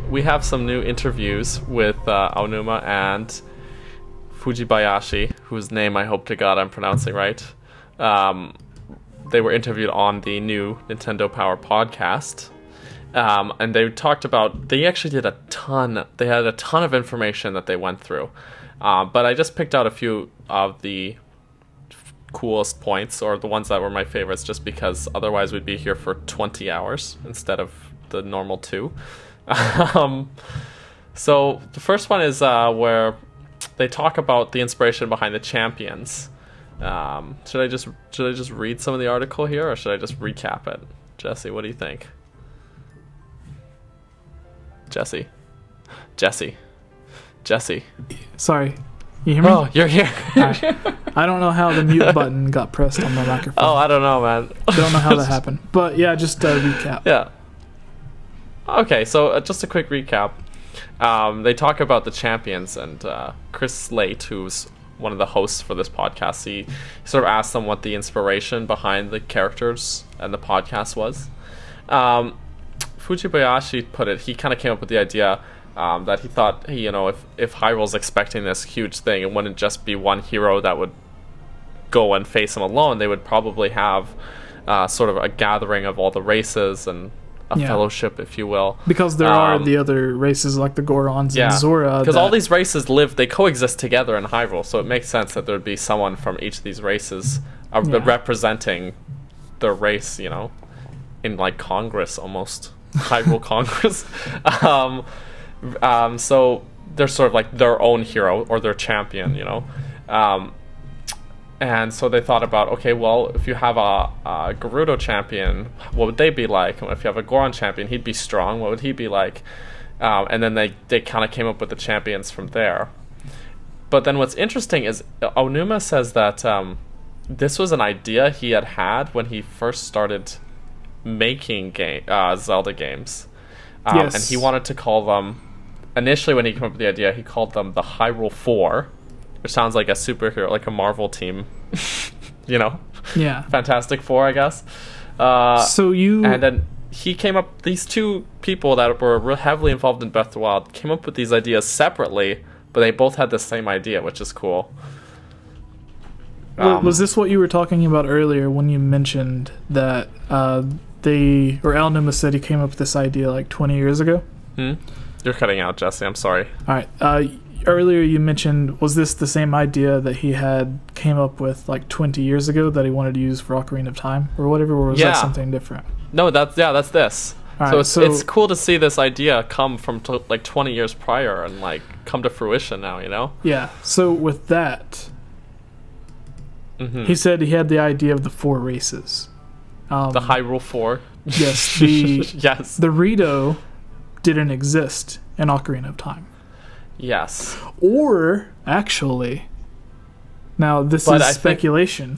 we have some new interviews with Aonuma and Fujibayashi, whose name I hope to God I'm pronouncing right. They were interviewed on the new Nintendo Power podcast. And they talked about, they actually did they had a ton of information that they went through. But I just picked out a few of the coolest points, or the ones that were my favorites, just because otherwise we'd be here for 20 hours instead of the normal 2. So the first one is where they talk about the inspiration behind the champions. Should I just read some of the article here, or should I just recap it? Jesse, what do you think? Jesse. Sorry. You hear me? Oh, you're here. I don't know how the mute button got pressed on my microphone. Oh, I don't know, man. Don't know how that happened. But yeah, just a recap. Yeah. Okay, so just a quick recap. They talk about the champions, and Chris Slate, who's one of the hosts for this podcast, he sort of asked them what the inspiration behind the characters and the podcast was. Fujibayashi put it, he kind of came up with the idea that he thought, if Hyrule's expecting this huge thing, it wouldn't just be one hero that would go and face him alone. They would probably have sort of a gathering of all the races and a fellowship, if you will. Because there are the other races like the Gorons and Zora. Because all these races they coexist together in Hyrule, so it makes sense that there would be someone from each of these races representing their race, in like Congress almost. Hyrule Congress. So they're sort of like their own hero or their champion, and so they thought about, okay, well, if you have a Gerudo champion, what would they be like? If you have a Goron champion, he'd be strong. What would he be like? And then they kind of came up with the champions from there. But then what's interesting is Aonuma says that this was an idea he had when he first started making Zelda games. And he wanted to call them, initially when he came up with the idea, he called them the Hyrule 4, which sounds like a superhero, like a Marvel team, Fantastic Four, I guess. And then he came up, these two people that were heavily involved in Breath of the Wild came up with these ideas separately, but they both had the same idea, which is cool. Was this what you were talking about earlier when you mentioned that Aonuma said he came up with this idea like 20 years ago? You're cutting out, Jesse. I'm sorry. All right. Earlier you mentioned, was this the same idea that he had came up with like 20 years ago that he wanted to use for Ocarina of Time or whatever, or was that something different? No, that's this. So it's cool to see this idea come from like 20 years prior and like come to fruition now, Yeah. So with that, he said he had the idea of the 4 races. The Hyrule 4. Yes. The Rito didn't exist in Ocarina of Time. Yes. Or, actually, now this is speculation.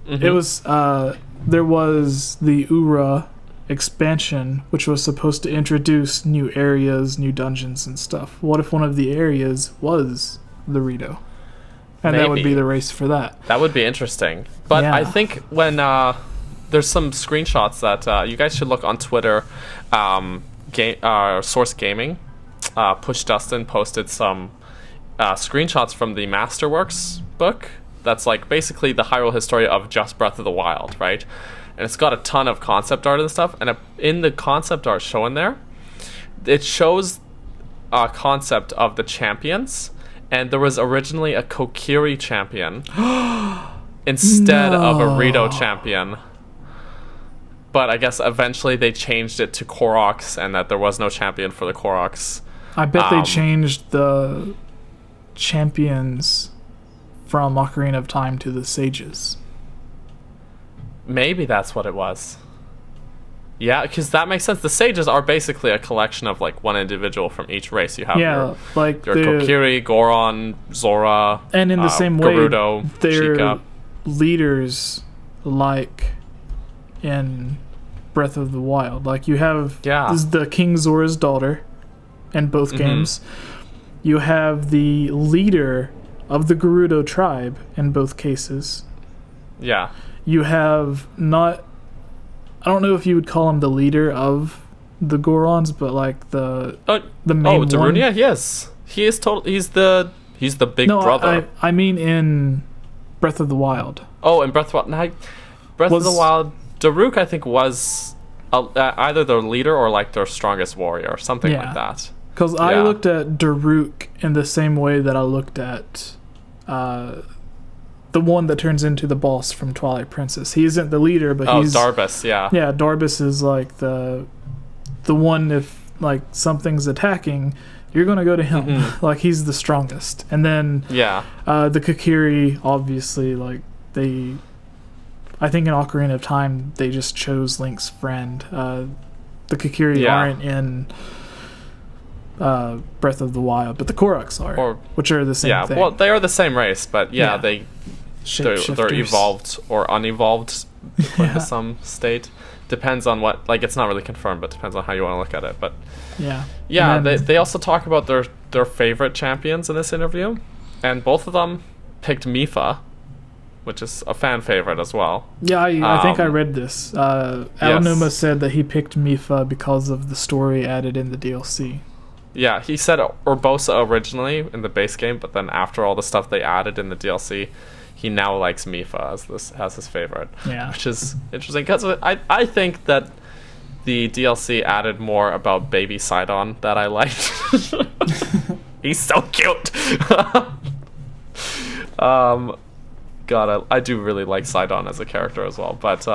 It was, there was the Ura expansion, which was supposed to introduce new areas, new dungeons and stuff. What if one of the areas was the Rito? And that would be the race for that. That would be interesting. But I think when, there's some screenshots that you guys should look on Twitter. Source Gaming, Push Dustin posted some screenshots from the Masterworks book. That's like basically the Hyrule history of just Breath of the Wild, right? And it's got a ton of concept art and stuff. And in the concept art shown there, it shows a concept of the champions. And there was originally a Kokiri champion instead of a Rito champion. But I guess eventually they changed it to Koroks, and that there was no champion for the Koroks. I bet they changed the champions from Ocarina of Time to the Sages. Maybe that's what it was. Yeah, because that makes sense. The Sages are basically a collection of like one individual from each race. You have your Kokiri, Goron, Zora, and in the same Gerudo, way, they're Sheikah. Leaders like in Breath of the Wild. Like you have this is the King Zora's daughter in both games. You have the leader of the Gerudo tribe in both cases. Yeah. You have I don't know if you would call him the leader of the Gorons, but like the main one. Darunia, yes, he is he's the big brother. I mean in Breath of the Wild. Oh, in Breath of the Wild, Daruk I think was either their leader or like their strongest warrior or something like that. Because I looked at Daruk in the same way that I looked at the one that turns into the boss from Twilight Princess. He isn't the leader, but he's Darbus. Yeah, Darbus is like the one, if like something's attacking, you're gonna go to him. Like he's the strongest. And then the Kokiri, obviously, like I think in Ocarina of Time they just chose Link's friend. The Kokiri aren't in Breath of the Wild, but the Koruks are, which are the same thing. Well, they are the same race, but they're evolved or unevolved into some state. Depends on what, like, it's not really confirmed, but depends on how you want to look at it. But they also talk about their favorite champions in this interview, and both of them picked Mipha, which is a fan favorite as well. Yeah, I think I read this. Aonuma said that he picked Mipha because of the story added in the DLC. Yeah, he said Urbosa originally in the base game, but then after all the stuff they added in the DLC, he now likes Mipha as his favorite. Yeah, which is interesting because I think that the DLC added more about Baby Sidon that I liked. He's so cute. God, I do really like Sidon as a character as well, but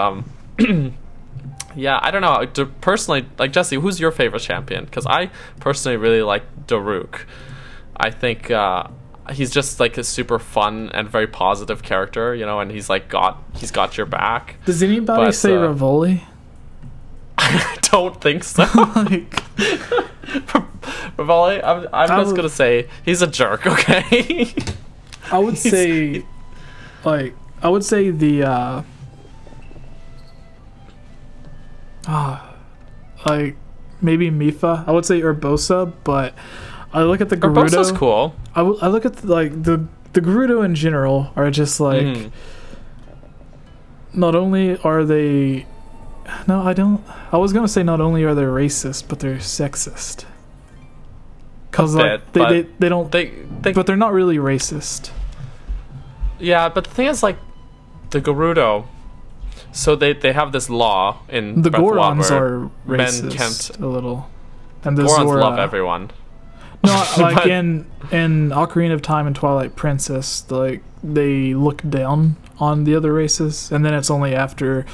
yeah, I don't know. Personally, like, Jesse, who's your favorite champion? Because I personally really like Daruk. I think he's just like a super fun and very positive character, you know, and he's got your back. Does anybody say Rivoli? I don't think so. Rivoli, I'm just gonna say he's a jerk. Okay. I would say the like maybe Mipha. I would say Urbosa, but I look at the Gerudo. Urbosa's cool. I look at the Gerudo in general are just like not only are they I was gonna say not only are they racist, but they're sexist. Cause like they don't but they're not really racist. Yeah, but the thing is, like, the Gerudo, so they have this law in the Breath Gorons of are racist, men can't a little, and the Gorons love everyone. No, like in Ocarina of Time and Twilight Princess, like they look down on the other races, and then it's only after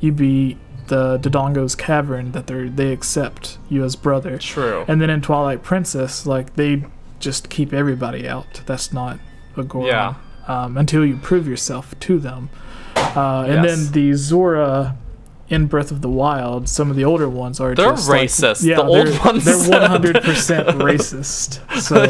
you beat the Dodongo's cavern that they accept you as brother. True. And then in Twilight Princess, like they just keep everybody out. That's not a Goron. Yeah. Until you prove yourself to them. And then the Zora in Breath of the Wild, some of the older ones are they're just racist. Like, the old ones they're 100% racist. So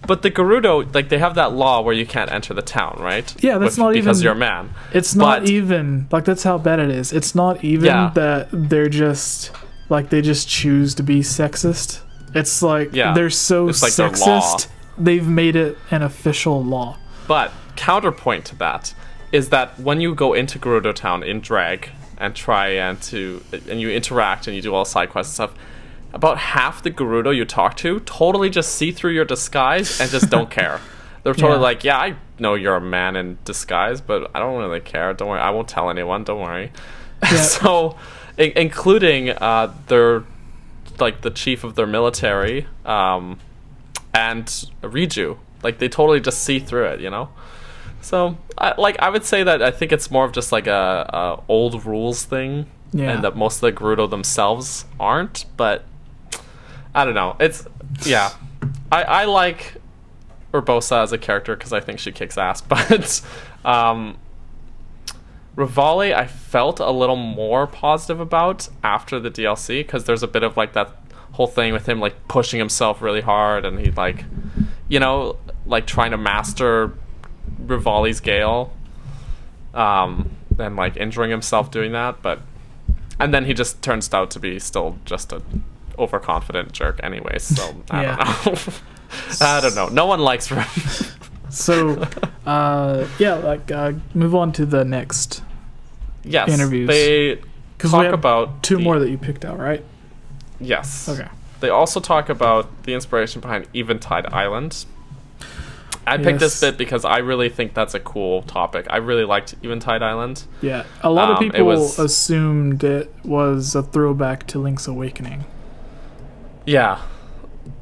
but the Gerudo, like, they have that law where you can't enter the town, right? Yeah, that's not even because you're a man. It's not even like that's how bad it is. It's not even that they're just like they just choose to be sexist. It's like they're so sexist. They've made it an official law. But counterpoint to that is that when you go into Gerudo Town in drag and and you interact and you do all side quests and stuff, about half the Gerudo you talk to totally just see through your disguise and just don't care. They're totally like, yeah, I know you're a man in disguise, but I don't really care. Don't worry, I won't tell anyone. Don't worry. Yeah. So, including their like the chief of their military. And Riju, like they totally just see through it, you know. So, I would say that I think it's more of just like a old rules thing, and that most of the Gerudo themselves aren't. But I don't know. It's I like Urbosa as a character because I think she kicks ass. But Rivoli, I felt a little more positive about after the DLC because there's a bit of like that whole thing with him like pushing himself really hard and he like, you know, like trying to master Rivali's Gale, and like injuring himself doing that, and then he just turns out to be still just a overconfident jerk anyway. So I don't know. I don't know. No one likes him. So move on to the next interviews. talk about two more that you picked out, right? Yes. Okay. They also talk about the inspiration behind Eventide Island. I picked this bit because I really think that's a cool topic. I really liked Eventide Island. Yeah, a lot of people assumed it was a throwback to Link's Awakening. Yeah.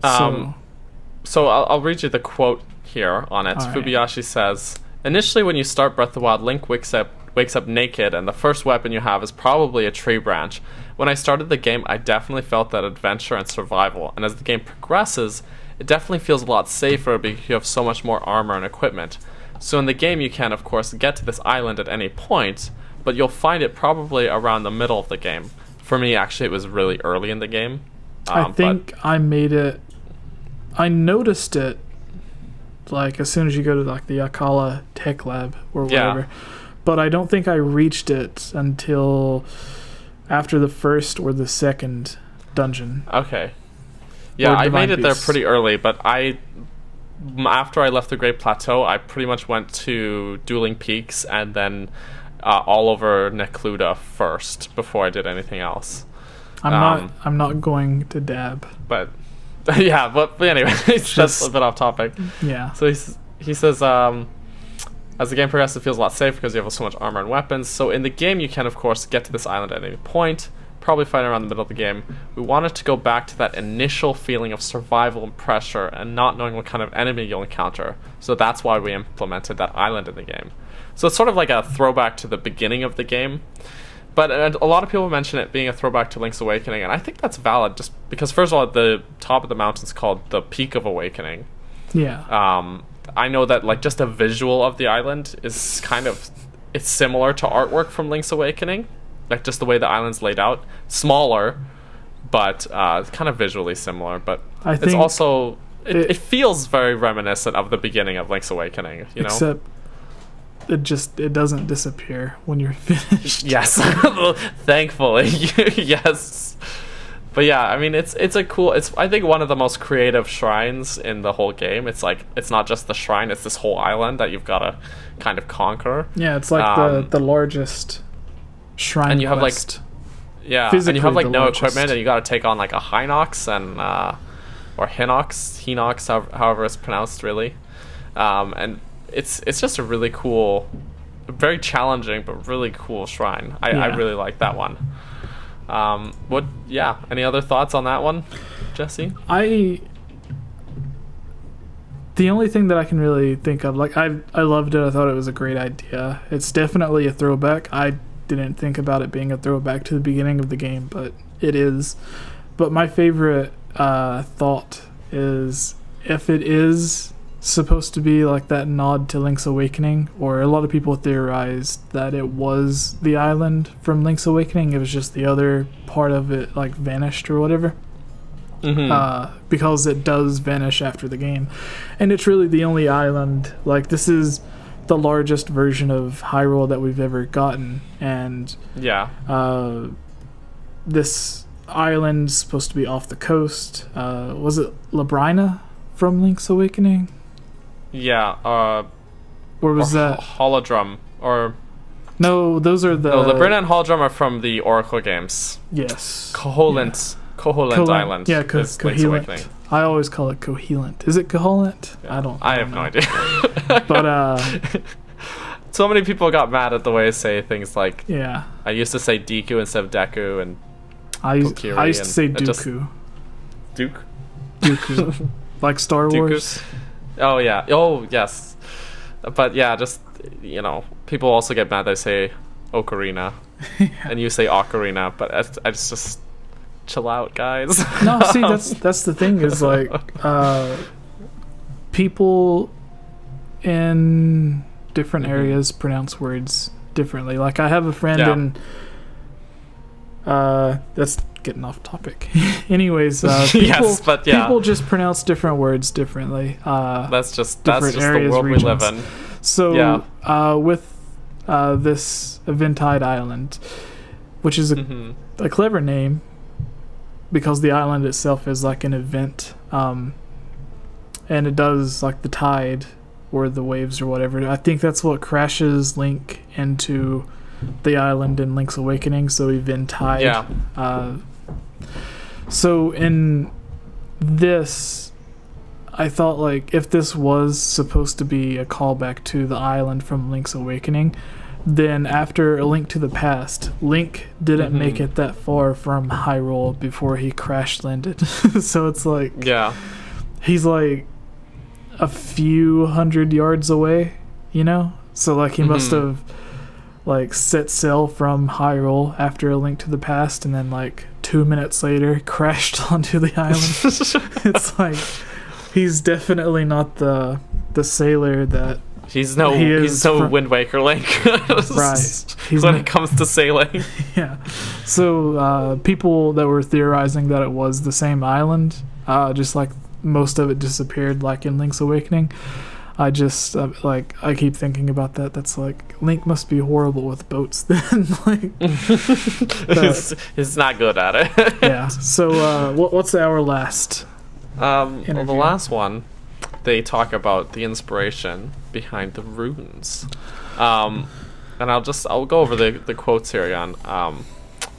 So I'll read you the quote here on it. All Fubiyashi says, "Initially, when you start Breath of the Wild, Link wakes up naked, and the first weapon you have is probably a tree branch. When I started the game, I definitely felt that adventure and survival, and as the game progresses, it definitely feels a lot safer because you have so much more armor and equipment. So in the game, you can, of course, get to this island at any point, but you'll find it probably around the middle of the game." For me, actually, it was really early in the game. I think I made it... I noticed it, like, as soon as you go to, like, the Akala Tech Lab or whatever. Yeah. But I don't think I reached it until after the first or the second dungeon. Okay. Yeah, I made it there pretty early, but after I left the Great Plateau, I pretty much went to Dueling Peaks and then all over Necluda first before I did anything else. I'm not going to dab. But yeah, but anyway, it's just a bit off topic. Yeah. So he says, as the game progresses, it feels a lot safer because you have so much armor and weapons. So in the game, you can, of course, get to this island at any point, probably find around the middle of the game. We wanted to go back to that initial feeling of survival and pressure and not knowing what kind of enemy you'll encounter. So that's why we implemented that island in the game. So it's sort of like a throwback to the beginning of the game. But a lot of people mention it being a throwback to Link's Awakening, and I think that's valid just because, first of all, the top of the mountain is called the Peak of Awakening. Yeah. I know that, like, just a visual of the island is it's similar to artwork from Link's Awakening. Like, just the way the island's laid out. Smaller, but kind of visually similar. But I think it's also... It feels very reminiscent of the beginning of Link's Awakening, you know? Except it doesn't disappear when you're finished. Yes. Thankfully. Yes. But yeah, I mean, it's a cool... It's, I think, one of the most creative shrines in the whole game. It's like, it's not just the shrine, it's this whole island that you've got to kind of conquer. Yeah, it's like the largest shrine and you quest. Have like... Yeah, and you have like no equipment, and you got to take on like a Hinox and or Hinox, however it's pronounced, really. And it's just a really cool, very challenging but really cool shrine. I really like that one. Any other thoughts on that one, Jesse? The only thing that I can really think of, like, I loved it. I thought it was a great idea. It's definitely a throwback. I didn't think about it being a throwback to the beginning of the game, but it is. But my favorite thought is, if it is supposed to be like that nod to Link's Awakening, or a lot of people theorized that it was the island from Link's Awakening, it was just the other part of it like vanished or whatever. Because it does vanish after the game, and it's really the only island. Like, this is the largest version of Hyrule that we've ever gotten, and this island's supposed to be off the coast. Was it Labrina from Link's Awakening? Yeah. Or was that Holodrum? Or no, those are the... No, Labrina and Holodrum are from the Oracle games. Yes. Koholint Island. Yeah, Koholint. I always call it Koholint. Is it Koholint? Yeah. I have no idea. But so many people got mad at the way I say things like... Yeah. I used to say Deku instead of Deku, and I used to say Dooku. Dooku. Like Star Wars. Oh, yeah. Oh, yes. But yeah, just, you know, people also get mad that I say Ocarina. And you say Ocarina, but I just chill out, guys. No, see, that's the thing, is like, people in different areas pronounce words differently. Like, I have a friend in... that's getting off topic. Anyways, people just pronounce different words differently. That's just the world we live in. So with this Eventide Island, which is a clever name, because the island itself is like an event, and it does like the tide or the waves or whatever. I think that's what crashes Link into the island in Link's Awakening, so Eventide. Yeah. So in this, I thought like if this was supposed to be a callback to the island from Link's Awakening, then after A Link to the Past, Link didn't make it that far from Hyrule before he crash landed. So it's like, he's like a few hundred yards away, you know? So like he must have like set sail from Hyrule after A Link to the Past, and then like 2 minutes later crashed onto the island. It's like he's definitely not the sailor that he's no Wind Waker Link. Right. When it comes to sailing. Yeah. So people that were theorizing that it was the same island, just like most of it disappeared like in Link's Awakening. I just I keep thinking about that. That's like Link must be horrible with boats then. Like he's not good at it. Yeah. So what's our last well, the last one, they talk about the inspiration behind the runes. And I'll go over the quotes here again.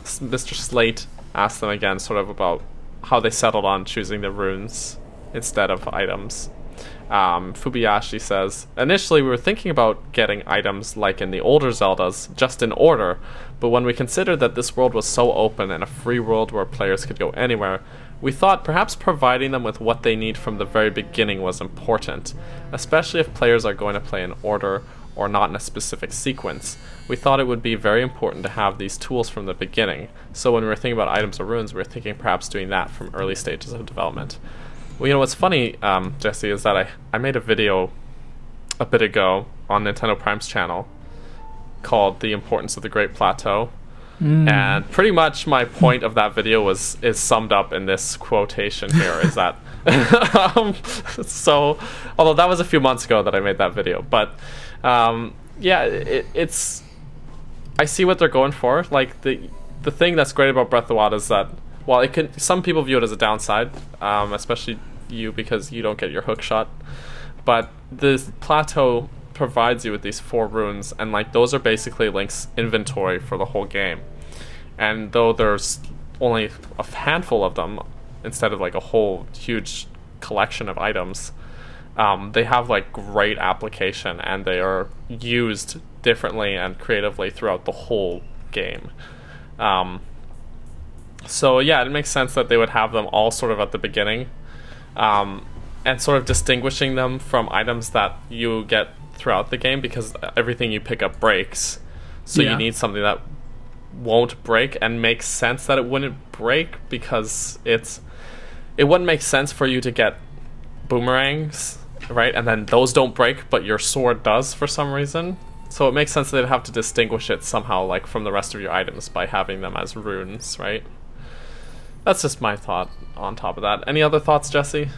Mr. Slate asked them again sort of about how they settled on choosing the runes instead of items. Fubiyashi says, initially we were thinking about getting items like in the older Zeldas, just in order, but when we considered that this world was so open and a free world where players could go anywhere, we thought perhaps providing them with what they need from the very beginning was important, especially if players are going to play in order or not in a specific sequence. We thought it would be very important to have these tools from the beginning, so when we were thinking about items or runes, we were thinking perhaps doing that from early stages of development. Well, you know what's funny, Jesse, is that I made a video a bit ago on Nintendo Prime's channel called The Importance of the Great Plateau. And pretty much my point of that video is summed up in this quotation here, is that so although that was a few months ago that I made that video, but yeah, it's I see what they're going for. Like the thing that's great about Breath of the Wild is that while it can, some people view it as a downside, especially you because you don't get your hook shot, but the Plateau provides you with these 4 runes, and like those are basically Link's inventory for the whole game. And though there's only a handful of them instead of like a whole huge collection of items, they have like great application, and they are used differently and creatively throughout the whole game. So yeah, it makes sense that they would have them all sort of at the beginning, and sort of distinguishing them from items that you get throughout the game, because everything you pick up breaks, so you need something that won't break, and makes sense that it wouldn't break, because it wouldn't make sense for you to get boomerangs, right, and then those don't break but your sword does for some reason. So it makes sense that they'd have to distinguish it somehow, like from the rest of your items, by having them as runes, right? That's just my thought on top of that. Any other thoughts, Jesse?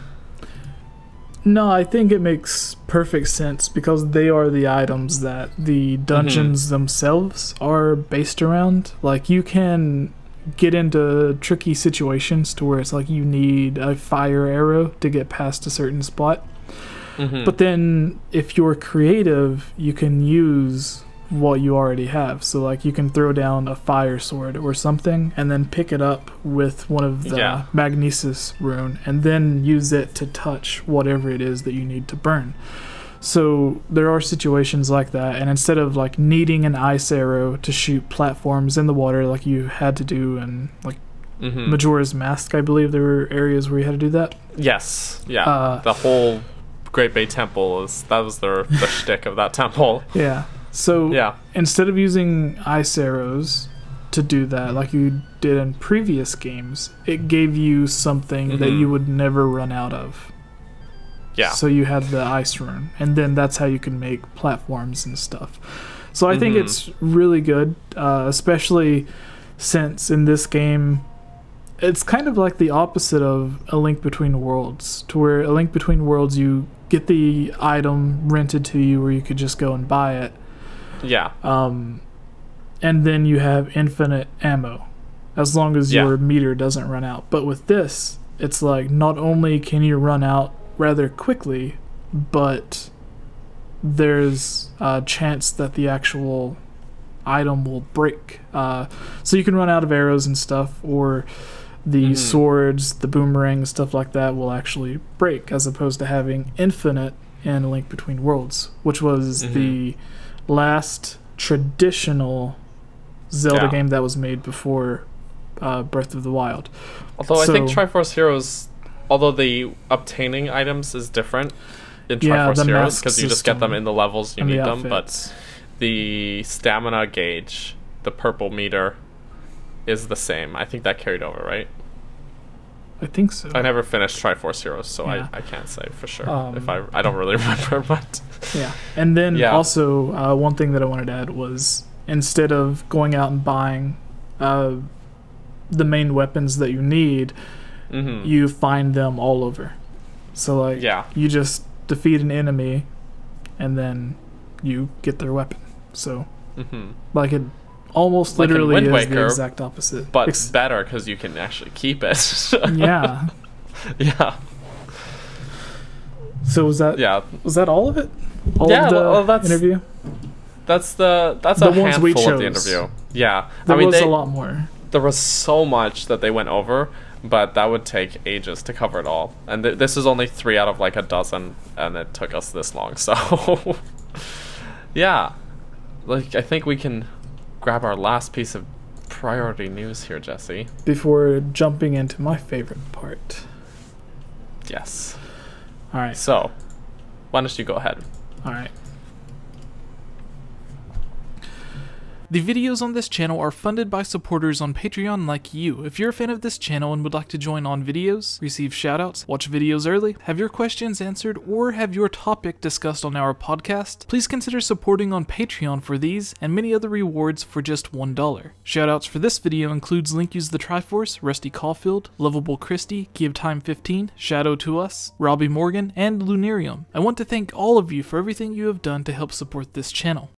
No, I think it makes perfect sense, because they are the items that the dungeons themselves are based around. Like, you can get into tricky situations to where it's like you need a fire arrow to get past a certain spot. But then if you're creative, you can use what you already have. So like you can throw down a fire sword or something and then pick it up with one of the magnesis rune and then use it to touch whatever it is that you need to burn. So there are situations like that, and instead of like needing an ice arrow to shoot platforms in the water like you had to do in like Majora's Mask, I believe there were areas where you had to do that. Yes, yeah. The whole Great Bay Temple that was the shtick of that temple. Yeah. So instead of using ice arrows to do that like you did in previous games, it gave you something that you would never run out of. Yeah. So you had the ice rune, and then that's how you can make platforms and stuff. So I think it's really good, especially since in this game, it's kind of like the opposite of A Link Between Worlds, to where A Link Between Worlds, you get the item rented to you where you could just go and buy it. Yeah. And then you have infinite ammo, as long as your meter doesn't run out. But with this, it's like not only can you run out rather quickly, but there's a chance that the actual item will break. So you can run out of arrows and stuff, or the swords, the boomerang, stuff like that will actually break, as opposed to having infinite in Link Between Worlds, which was the last traditional Zelda game that was made before Breath of the Wild. Although I think Triforce Heroes, although the obtaining items is different in Triforce Heroes, because you just get them in the levels you need them, but the stamina gauge, the purple meter, is the same. I think that carried over, right? I think so. I never finished Triforce Heroes, so I can't say for sure. If I don't really remember, but yeah. And then also one thing that I wanted to add was, instead of going out and buying the main weapons that you need, you find them all over. So like you just defeat an enemy and then you get their weapon. So like it almost like literally is Waker, the exact opposite, but better because you can actually keep it. Yeah. So was that all of it? All of the interview? That's a handful of the interview. Yeah. There was a lot more. There was so much that they went over, but that would take ages to cover it all. And this is only 3 out of like a dozen, and it took us this long. So yeah. Like, I think we can grab our last piece of priority news here, Jesse. Before jumping into my favorite part. Yes. All right. So, why don't you go ahead? All right. The videos on this channel are funded by supporters on Patreon like you. If you're a fan of this channel and would like to join on videos, receive shoutouts, watch videos early, have your questions answered, or have your topic discussed on our podcast, please consider supporting on Patreon for these and many other rewards for just $1. Shoutouts for this video includes Link Use the Triforce, Rusty Caulfield, Lovable Christy, GiveTime15, Shadow to Us, Robbie Morgan, and Lunarium. I want to thank all of you for everything you have done to help support this channel.